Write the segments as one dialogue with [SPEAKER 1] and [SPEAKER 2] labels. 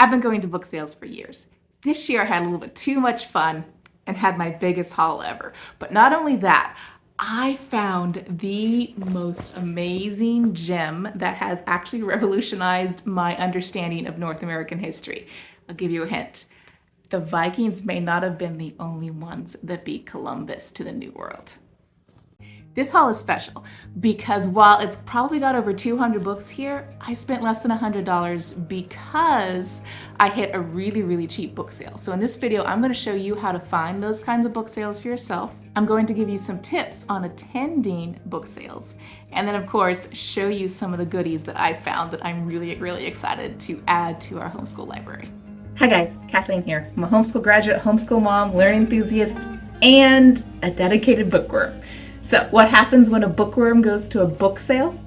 [SPEAKER 1] I've been going to book sales for years. This year I had a little bit too much fun and had my biggest haul ever. But not only that, I found the most amazing gem that has actually revolutionized my understanding of North American history. I'll give you a hint. The Vikings may not have been the only ones that beat Columbus to the New World. This haul is special because while it's probably got over 200 books here, I spent less than $100 because I hit a really cheap book sale. So in this video, I'm going to show you how to find those kinds of book sales for yourself. I'm going to give you some tips on attending book sales. And then of course, show you some of the goodies that I found that I'm really excited to add to our homeschool library. Hi guys, Kathleen here. I'm a homeschool graduate, homeschool mom, learning enthusiast, and a dedicated bookworm. So what happens when a bookworm goes to a book sale?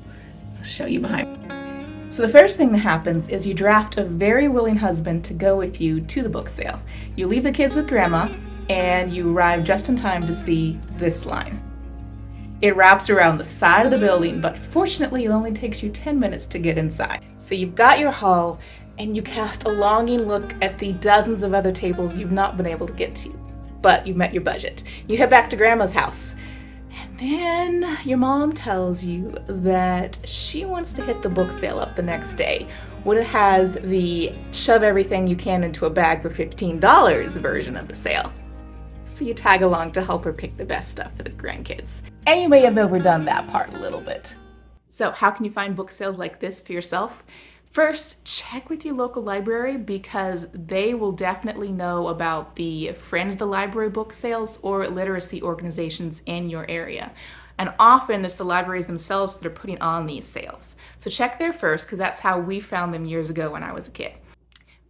[SPEAKER 1] I'll show you behind. So the first thing that happens is you draft a very willing husband to go with you to the book sale. You leave the kids with grandma and you arrive just in time to see this line. It wraps around the side of the building, but fortunately it only takes you 10 minutes to get inside. So you've got your haul and you cast a longing look at the dozens of other tables you've not been able to get to, but you've met your budget. You head back to grandma's house. Then your mom tells you that she wants to hit the book sale up the next day when it has the shove everything you can into a bag for $15 version of the sale. So you tag along to help her pick the best stuff for the grandkids. And you may have overdone that part a little bit. So how can you find book sales like this for yourself? First, check with your local library because they will definitely know about the Friends of the Library book sales or literacy organizations in your area. And often it's the libraries themselves that are putting on these sales. So check there first because that's how we found them years ago when I was a kid.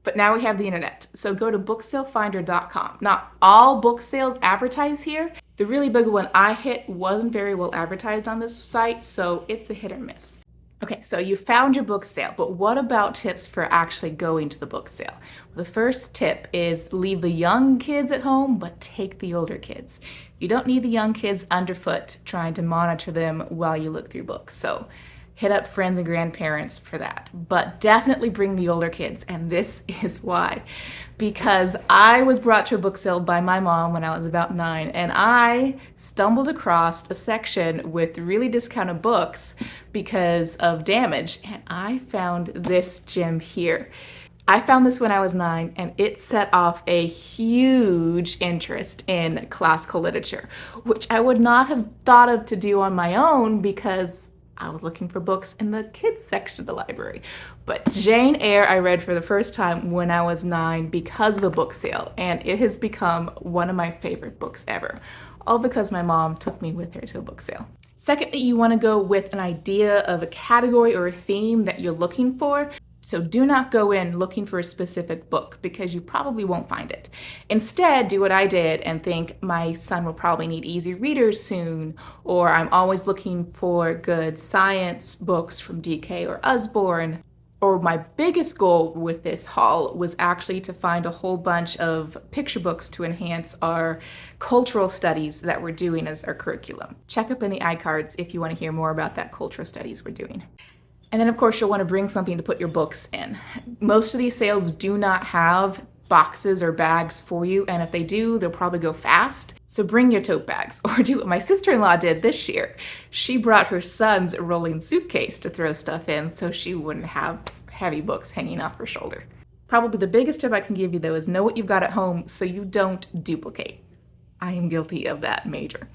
[SPEAKER 1] But now we have the internet, so go to booksalefinder.com. Not all book sales advertise here. The really big one I hit wasn't very well advertised on this site, so it's a hit or miss. Okay, so you found your book sale, but what about tips for actually going to the book sale? Well, the first tip is leave the young kids at home, but take the older kids. You don't need the young kids underfoot trying to monitor them while you look through books. So hit up friends and grandparents for that, but definitely bring the older kids. And this is why, because I was brought to a book sale by my mom when I was about 9, and I stumbled across a section with really discounted books because of damage, and I found this gem here. I found this when I was 9, and it set off a huge interest in classical literature, which I would not have thought of to do on my own because I was looking for books in the kids section of the library. But Jane Eyre I read for the first time when I was 9 because of a book sale, and it has become one of my favorite books ever, all because my mom took me with her to a book sale. Secondly, you want to go with an idea of a category or a theme that you're looking for. So do not go in looking for a specific book because you probably won't find it. Instead, do what I did and think my son will probably need easy readers soon, or I'm always looking for good science books from DK or Usborne. Or my biggest goal with this haul was actually to find a whole bunch of picture books to enhance our cultural studies that we're doing as our curriculum. Check up in the iCards if you want to hear more about that cultural studies we're doing. And then of course you'll want to bring something to put your books in. Most of these sales do not have boxes or bags for you, and if they do, they'll probably go fast. So bring your tote bags, or do what my sister-in-law did this year. She brought her son's rolling suitcase to throw stuff in so she wouldn't have heavy books hanging off her shoulder. Probably the biggest tip I can give you though is know what you've got at home so you don't duplicate. I am guilty of that major.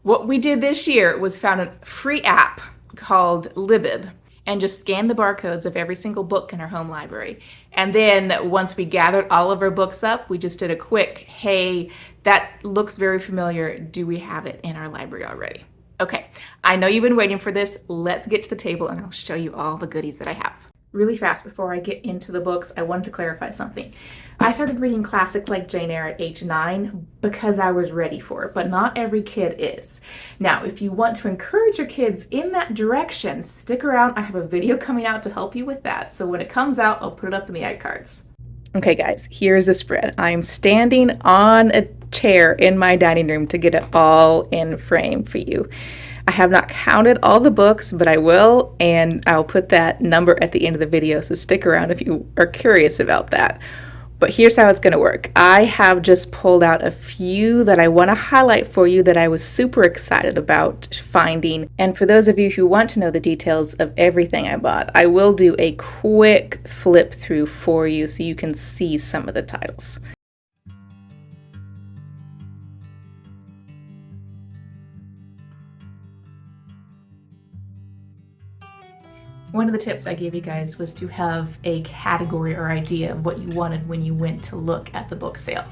[SPEAKER 1] What we did this year was found a free app called Libib, and just scan the barcodes of every single book in our home library. And then once we gathered all of our books up, we just did a quick, hey, that looks very familiar. Do we have it in our library already? Okay, I know you've been waiting for this. Let's get to the table and I'll show you all the goodies that I have. Really fast before I get into the books, I wanted to clarify something. I started reading classics like Jane Eyre at age 9 because I was ready for it, but not every kid is. Now, if you want to encourage your kids in that direction, stick around. I have a video coming out to help you with that. So when it comes out, I'll put it up in the iCards. Okay guys, here's the spread. I'm standing on a chair in my dining room to get it all in frame for you. I have not counted all the books, but I will, and I'll put that number at the end of the video, so stick around if you are curious about that. But here's how it's going to work. I have just pulled out a few that I want to highlight for you that I was super excited about finding. And for those of you who want to know the details of everything I bought, I will do a quick flip through for you so you can see some of the titles. One of the tips I gave you guys was to have a category or idea of what you wanted when you went to look at the book sale.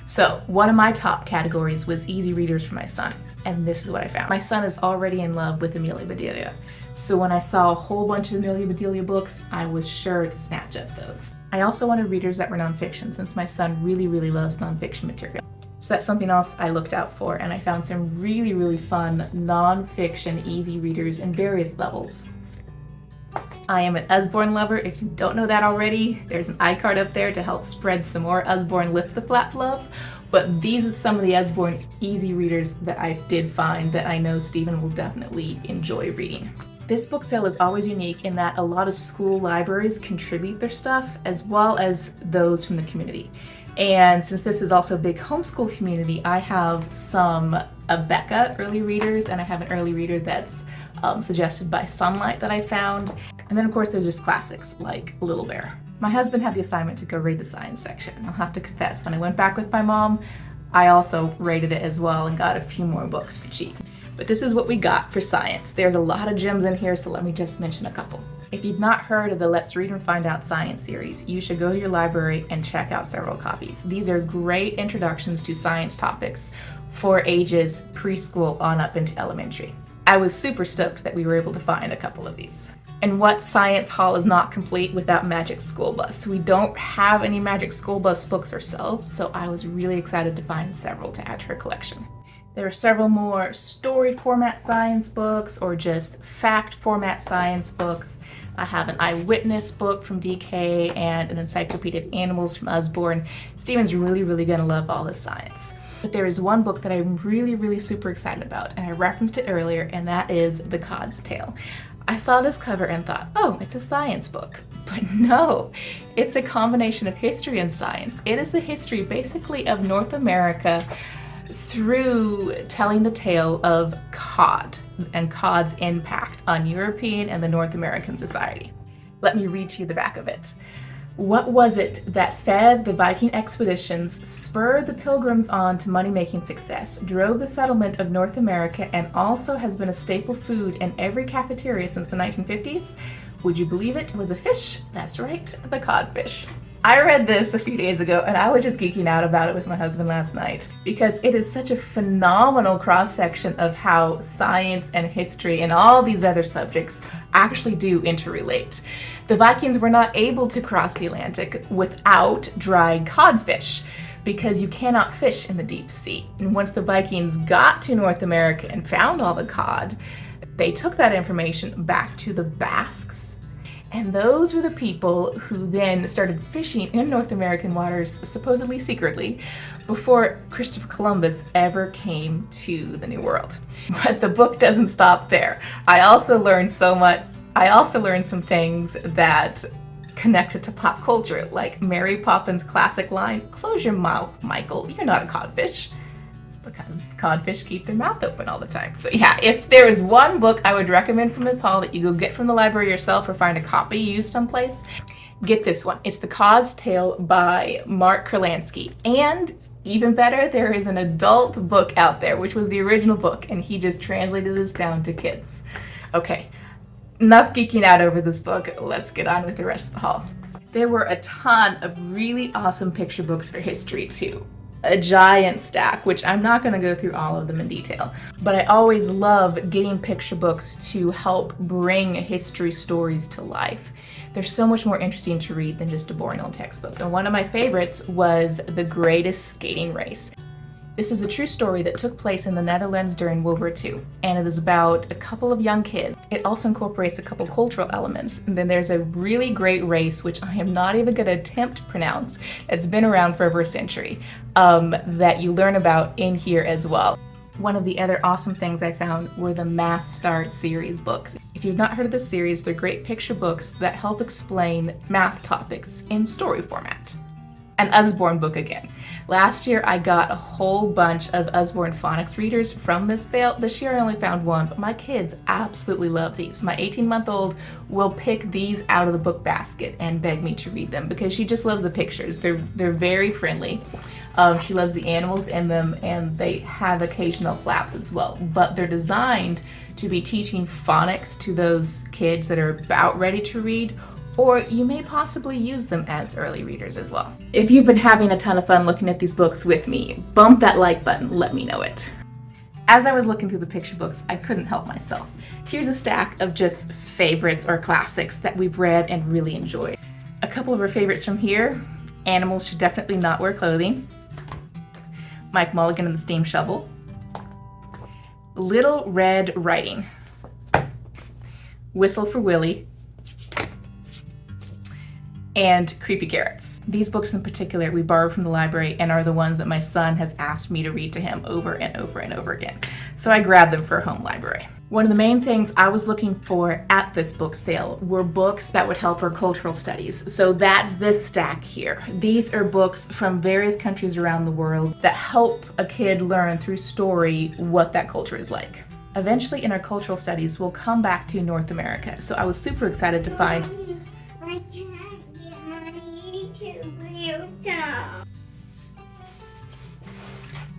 [SPEAKER 1] So one of my top categories was easy readers for my son, and this is what I found. My son is already in love with Amelia Bedelia, so when I saw a whole bunch of Amelia Bedelia books, I was sure to snatch up those. I also wanted readers that were nonfiction, since my son really loves nonfiction material. So that's something else I looked out for, and I found some really fun nonfiction easy readers in various levels. I am an Usborne lover. If you don't know that already, there's an iCard up there to help spread some more Usborne Lift the Flap love. But these are some of the Usborne easy readers that I did find that I know Stephen will definitely enjoy reading. This book sale is always unique in that a lot of school libraries contribute their stuff, as well as those from the community. And since this is also a big homeschool community, I have some Becca early readers, and I have an early reader that's suggested by Sunlight that I found. And then of course there's just classics like Little Bear. My husband had the assignment to go read the science section. I'll have to confess, when I went back with my mom, I also rated it as well and got a few more books for cheap. But this is what we got for science. There's a lot of gems in here, so let me just mention a couple. If you've not heard of the Let's Read and Find Out Science series, you should go to your library and check out several copies. These are great introductions to science topics for ages preschool on up into elementary. I was super stoked that we were able to find a couple of these. And what science haul is not complete without Magic School Bus? We don't have any Magic School Bus books ourselves, so I was really excited to find several to add to her collection. There are several more story format science books or just fact format science books. I have an eyewitness book from DK and an encyclopedia of animals from Usborne. Stephen's really gonna love all this science. But there is one book that I'm really super excited about, and I referenced it earlier, and that is The Cod's Tale. I saw this cover and thought, oh, it's a science book. But no, it's a combination of history and science. It is the history basically of North America through telling the tale of cod and cod's impact on European and the North American society. Let me read to you the back of it. What was it that fed the Viking expeditions, spurred the pilgrims on to money-making success, drove the settlement of North America, and also has been a staple food in every cafeteria since the 1950s? Would you believe it was a fish? That's right, the codfish. I read this a few days ago and I was just geeking out about it with my husband last night because it is such a phenomenal cross-section of how science and history and all these other subjects actually do interrelate. The Vikings were not able to cross the Atlantic without dried codfish because you cannot fish in the deep sea. And once the Vikings got to North America and found all the cod, they took that information back to the Basques. And those were the people who then started fishing in North American waters, supposedly secretly, before Christopher Columbus ever came to the New World. But the book doesn't stop there. I also learned some things that connected to pop culture, like Mary Poppins' classic line, "Close your mouth, Michael, you're not a codfish." Because codfish keep their mouth open all the time. So yeah, if there is one book I would recommend from this haul that you go get from the library yourself or find a copy used someplace, get this one. It's The Cod's Tale by Mark Kurlansky. And even better, there is an adult book out there, which was the original book, and he just translated this down to kids. Okay, enough geeking out over this book. Let's get on with the rest of the haul. There were a ton of really awesome picture books for history too. A giant stack, which I'm not going to go through all of them in detail, but I always love getting picture books to help bring history stories to life. They're so much more interesting to read than just a boring old textbook. And one of my favorites was The Greatest Skating Race. This is a true story that took place in the Netherlands during World War II, and it is about a couple of young kids. It also incorporates a couple cultural elements. And then there's a really great race, which I am not even going to attempt to pronounce. It's been around for over a century, that you learn about in here as well. One of the other awesome things I found were the Math Start series books. If you've not heard of this series, they're great picture books that help explain math topics in story format. An Usborne book again. Last year I got a whole bunch of Usborne Phonics Readers from this sale. This year I only found one, but my kids absolutely love these. My 18-month-old will pick these out of the book basket and beg me to read them because she just loves the pictures. They're very friendly. She loves the animals in them, and they have occasional flaps as well, but they're designed to be teaching phonics to those kids that are about ready to read, or you may possibly use them as early readers as well. If you've been having a ton of fun looking at these books with me, bump that like button, let me know it. As I was looking through the picture books, I couldn't help myself. Here's a stack of just favorites or classics that we've read and really enjoyed. A couple of our favorites from here: Animals Should Definitely Not Wear Clothing, Mike Mulligan and the Steam Shovel, Little Red Riding, Whistle for Willie, and Creepy Carrots. These books in particular we borrowed from the library and are the ones that my son has asked me to read to him over and over and over again. So I grabbed them for a home library. One of the main things I was looking for at this book sale were books that would help our cultural studies. So that's this stack here. These are books from various countries around the world that help a kid learn through story what that culture is like. Eventually in our cultural studies, we'll come back to North America. So I was super excited to find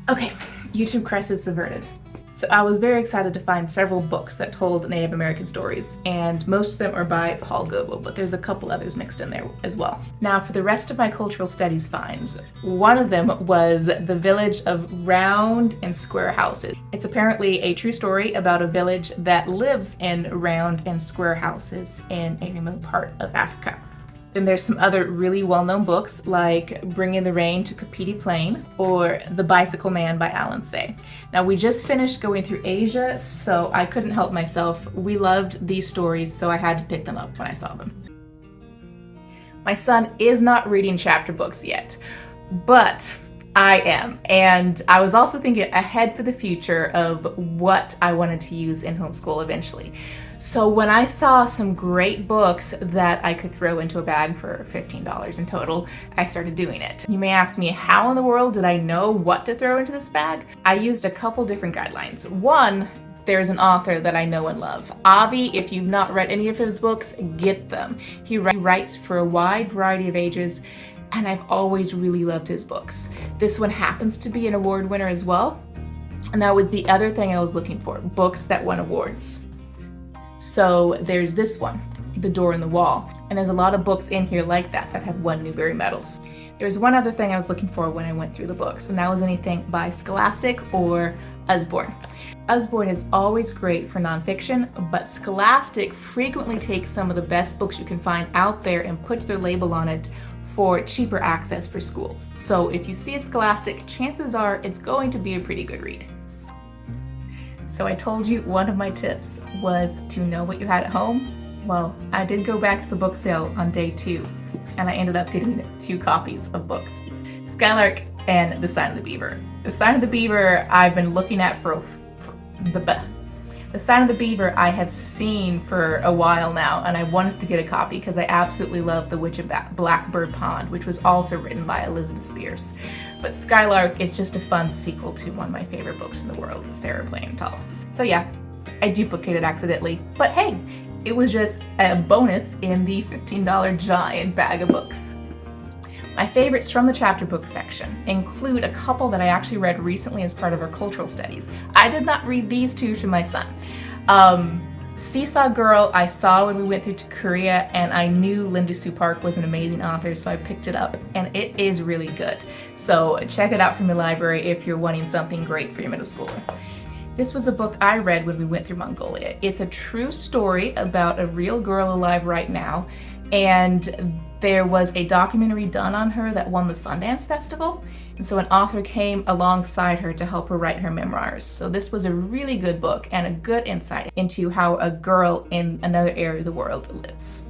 [SPEAKER 1] Okay, YouTube crisis averted. So I was very excited to find several books that told Native American stories, and most of them are by Paul Gobo, but there's a couple others mixed in there as well. Now for the rest of my cultural studies finds, one of them was The Village of Round and Square Houses. It's apparently a true story about a village that lives in round and square houses in a remote part of Africa. Then there's some other really well-known books like Bringing the Rain to Kapiti Plain or The Bicycle Man by Alan Say. Now we just finished going through Asia, so I couldn't help myself. We loved these stories, so I had to pick them up when I saw them. My son is not reading chapter books yet, but I am, and I was also thinking ahead for the future of what I wanted to use in homeschool eventually. So when I saw some great books that I could throw into a bag for $15 in total, I started doing it. You may ask me, how in the world did I know what to throw into this bag? I used a couple different guidelines. One, there's an author that I know and love. Avi, if you've not read any of his books, get them. He writes for a wide variety of ages, and I've always really loved his books. This one happens to be an award winner as well, and that was the other thing I was looking for, books that won awards. So there's this one, The Door in the Wall, and there's a lot of books in here like that have won Newbery medals. There's one other thing I was looking for when I went through the books, and that was anything by Scholastic or Usborne. Usborne is always great for nonfiction, but Scholastic frequently takes some of the best books you can find out there and puts their label on it for cheaper access for schools. So if you see a Scholastic, chances are it's going to be a pretty good read. So I told you one of my tips was to know what you had at home. Well, I did go back to the book sale on day 2, and I ended up getting 2 copies of books, Skylark and The Sign of the Beaver. The Sign of the Beaver I've been looking at The Sign of the Beaver I have seen for a while now, and I wanted to get a copy because I absolutely love The Witch of Blackbird Pond, which was also written by Elizabeth Spears. But Skylark is just a fun sequel to one of my favorite books in the world, Sarah Plain Tall. So yeah, I duplicated accidentally, but hey, it was just a bonus in the $15 giant bag of books. My favorites from the chapter book section include a couple that I actually read recently as part of our cultural studies. I did not read these 2 to my son. Seesaw Girl I saw when we went through to Korea, and I knew Linda Sue Park was an amazing author, so I picked it up, and it is really good. So check it out from the library if you're wanting something great for your middle schooler. This was a book I read when we went through Mongolia. It's a true story about a real girl alive right now, and there was a documentary done on her that won the Sundance Festival, and so an author came alongside her to help her write her memoirs. So this was a really good book and a good insight into how a girl in another area of the world lives.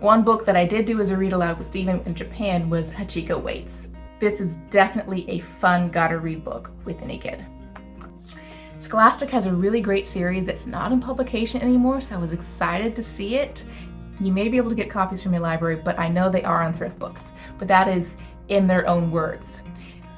[SPEAKER 1] One book that I did do as a read aloud with Stephen in Japan was Hachiko Waits. This is definitely a fun gotta read book with any kid. Scholastic has a really great series that's not in publication anymore, so I was excited to see it. You may be able to get copies from your library, but I know they are on thrift books, but that is in their own words.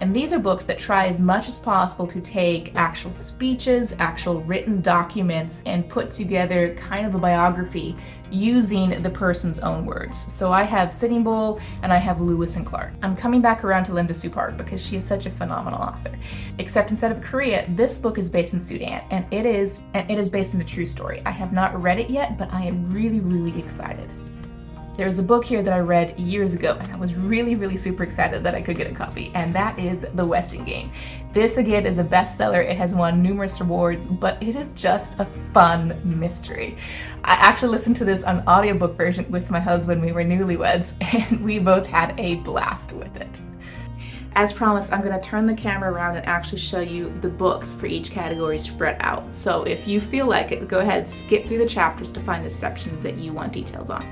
[SPEAKER 1] And these are books that try as much as possible to take actual speeches, actual written documents, and put together kind of a biography using the person's own words. So I have Sitting Bull and I have Lewis and Clark. I'm coming back around to Linda Sue Park because she is such a phenomenal author. Except instead of Korea, this book is based in Sudan, and it is based on a true story. I have not read it yet, but I am really, really excited. There's a book here that I read years ago, and I was really super excited that I could get a copy, and that is The Westing Game. This again is a bestseller. It has won numerous awards, but it is just a fun mystery. I actually listened to this on audiobook version with my husband. We were newlyweds, and we both had a blast with it. As promised, I'm going to turn the camera around and actually show you the books for each category spread out. So if you feel like it, go ahead, skip through the chapters to find the sections that you want details on.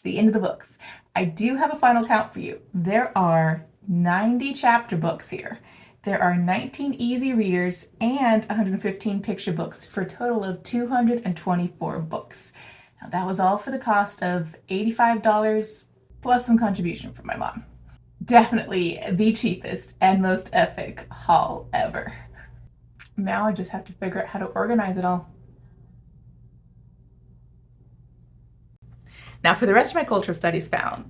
[SPEAKER 1] The end of the books. I do have a final count for you. There are 90 chapter books here. There are 19 easy readers and 115 picture books for a total of 224 books. Now that was all for the cost of $85 plus some contribution from my mom. Definitely the cheapest and most epic haul ever. Now I just have to figure out how to organize it all. Now for the rest of my cultural studies found,